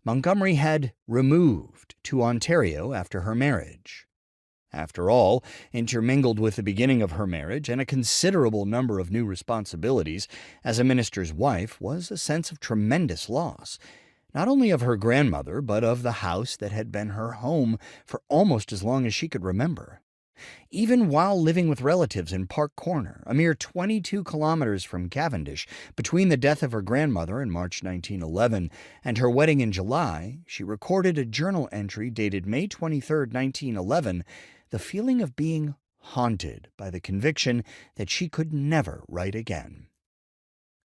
Montgomery had removed to Ontario after her marriage. After all, intermingled with the beginning of her marriage and a considerable number of new responsibilities as a minister's wife was a sense of tremendous loss, not only of her grandmother, but of the house that had been her home for almost as long as she could remember. Even while living with relatives in Park Corner, a mere 22 kilometers from Cavendish, between the death of her grandmother in March 1911 and her wedding in July, she recorded a journal entry dated May 23, 1911, the feeling of being haunted by the conviction that she could never write again.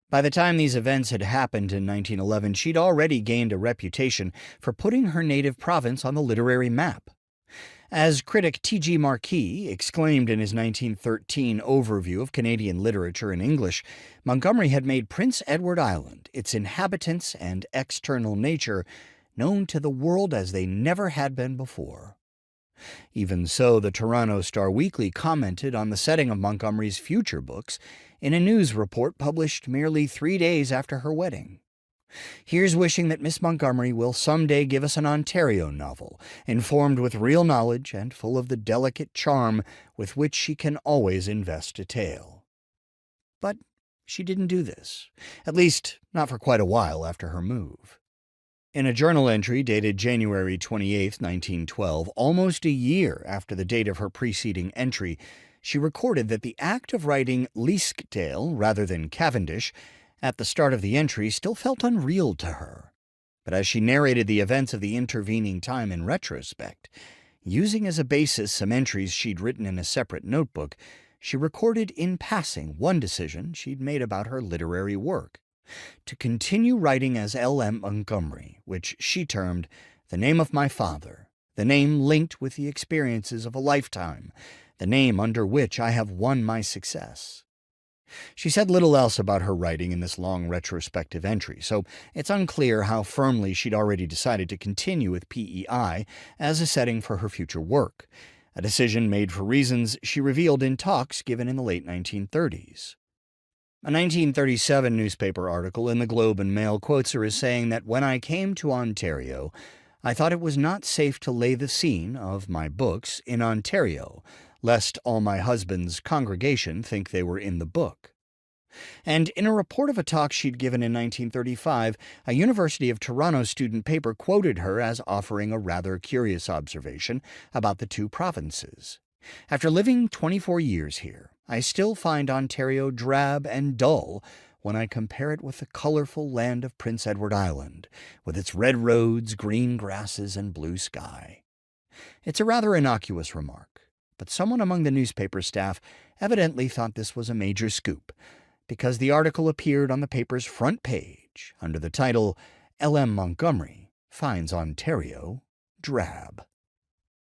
By the time these events had happened in 1911, she'd already gained a reputation for putting her native province on the literary map. As critic T.G. Marquis exclaimed in his 1913 overview of Canadian literature in English, Montgomery had made Prince Edward Island, its inhabitants and external nature, known to the world as they never had been before. Even so, the Toronto Star Weekly commented on the setting of Montgomery's future books in a news report published merely 3 days after her wedding. "Here's wishing that Miss Montgomery will someday give us an Ontario novel, informed with real knowledge and full of the delicate charm with which she can always invest a tale." But she didn't do this, at least not for quite a while after her move. In a journal entry dated January 28, 1912, almost a year after the date of her preceding entry, she recorded that the act of writing Leaskdale rather than Cavendish at the start of the entry still felt unreal to her. But as she narrated the events of the intervening time in retrospect, using as a basis some entries she'd written in a separate notebook, she recorded in passing one decision she'd made about her literary work: to continue writing as L.M. Montgomery, which she termed the name of my father, the name linked with the experiences of a lifetime, the name under which I have won my success. She said little else about her writing in this long retrospective entry, so it's unclear how firmly she'd already decided to continue with PEI as a setting for her future work, a decision made for reasons she revealed in talks given in the late 1930s. A 1937 newspaper article in the Globe and Mail quotes her as saying that when I came to Ontario, I thought it was not safe to lay the scene of my books in Ontario, lest all my husband's congregation think they were in the book. And in a report of a talk she'd given in 1935, a University of Toronto student paper quoted her as offering a rather curious observation about the two provinces. After living 24 years here, I still find Ontario drab and dull when I compare it with the colorful land of Prince Edward Island, with its red roads, green grasses, and blue sky. It's a rather innocuous remark, but someone among the newspaper staff evidently thought this was a major scoop, because the article appeared on the paper's front page under the title, "L.M. Montgomery Finds Ontario Drab."